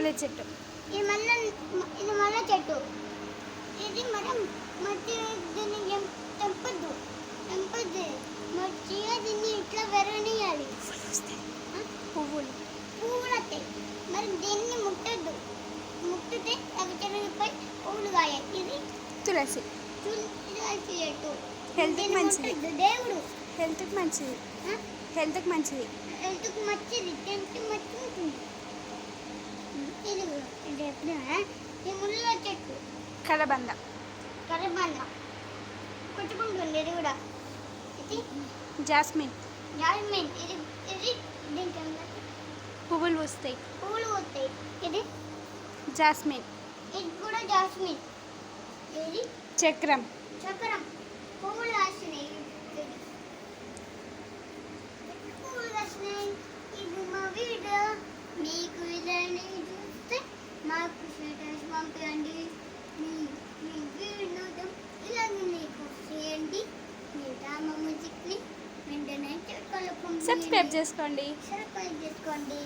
మల్లె చెట్టు. ఇది మల్లె చెట్టు. ఇది మనం మట్టి దీన్ని తెంపద్దు. మంచిగా దీన్ని ఇట్లా వెరనియాలి. పువ్వులు పువ్వులు వస్తాయి. మరి దీన్ని ముట్టద్దు. ముట్టితే అవి చెరిగిపోయి పువ్వులు కాయాలి. ఇది తులసి. తులసి చెట్టు. హెల్త్కి మంచిది. దేవుడు హెల్త్కి మంచిది. హెల్త్కి మంచిది. హెల్త్కి మంచిది. హెల్త్కి మంచిది ఉంటుంది. ఇది ఇది ఎప్పుడైనా ఈ ముళ్ళ చెట్టు. కలబంద. కలబంద కొట్టుకుంటుంది. ఇది కూడా ఇది జాస్మిన్. జాస్మిన్. ఇది ఇది దీనికి పువ్వులు వస్తాయి. పువ్వులు వస్తాయి. ఇది జాస్మిన్. ఇది కూడా జాస్మిన్. ఇది చక్రం. చక్రం. పువ్వులు కాసినాయి. పువ్వులు కాసినాయి. ఇది మా వీడియో. మీకు ఇలానే చూస్తే మాకు స్టేటస్ పంపించండి. మీ వీడియో ఇలాగే మీకు చేయండి. మీ డ్రామా మ్యూజిక్ని వెంటనే సబ్స్క్రైబ్ చేసుకోండి. సబ్స్క్రైబ్ చేసుకోండి.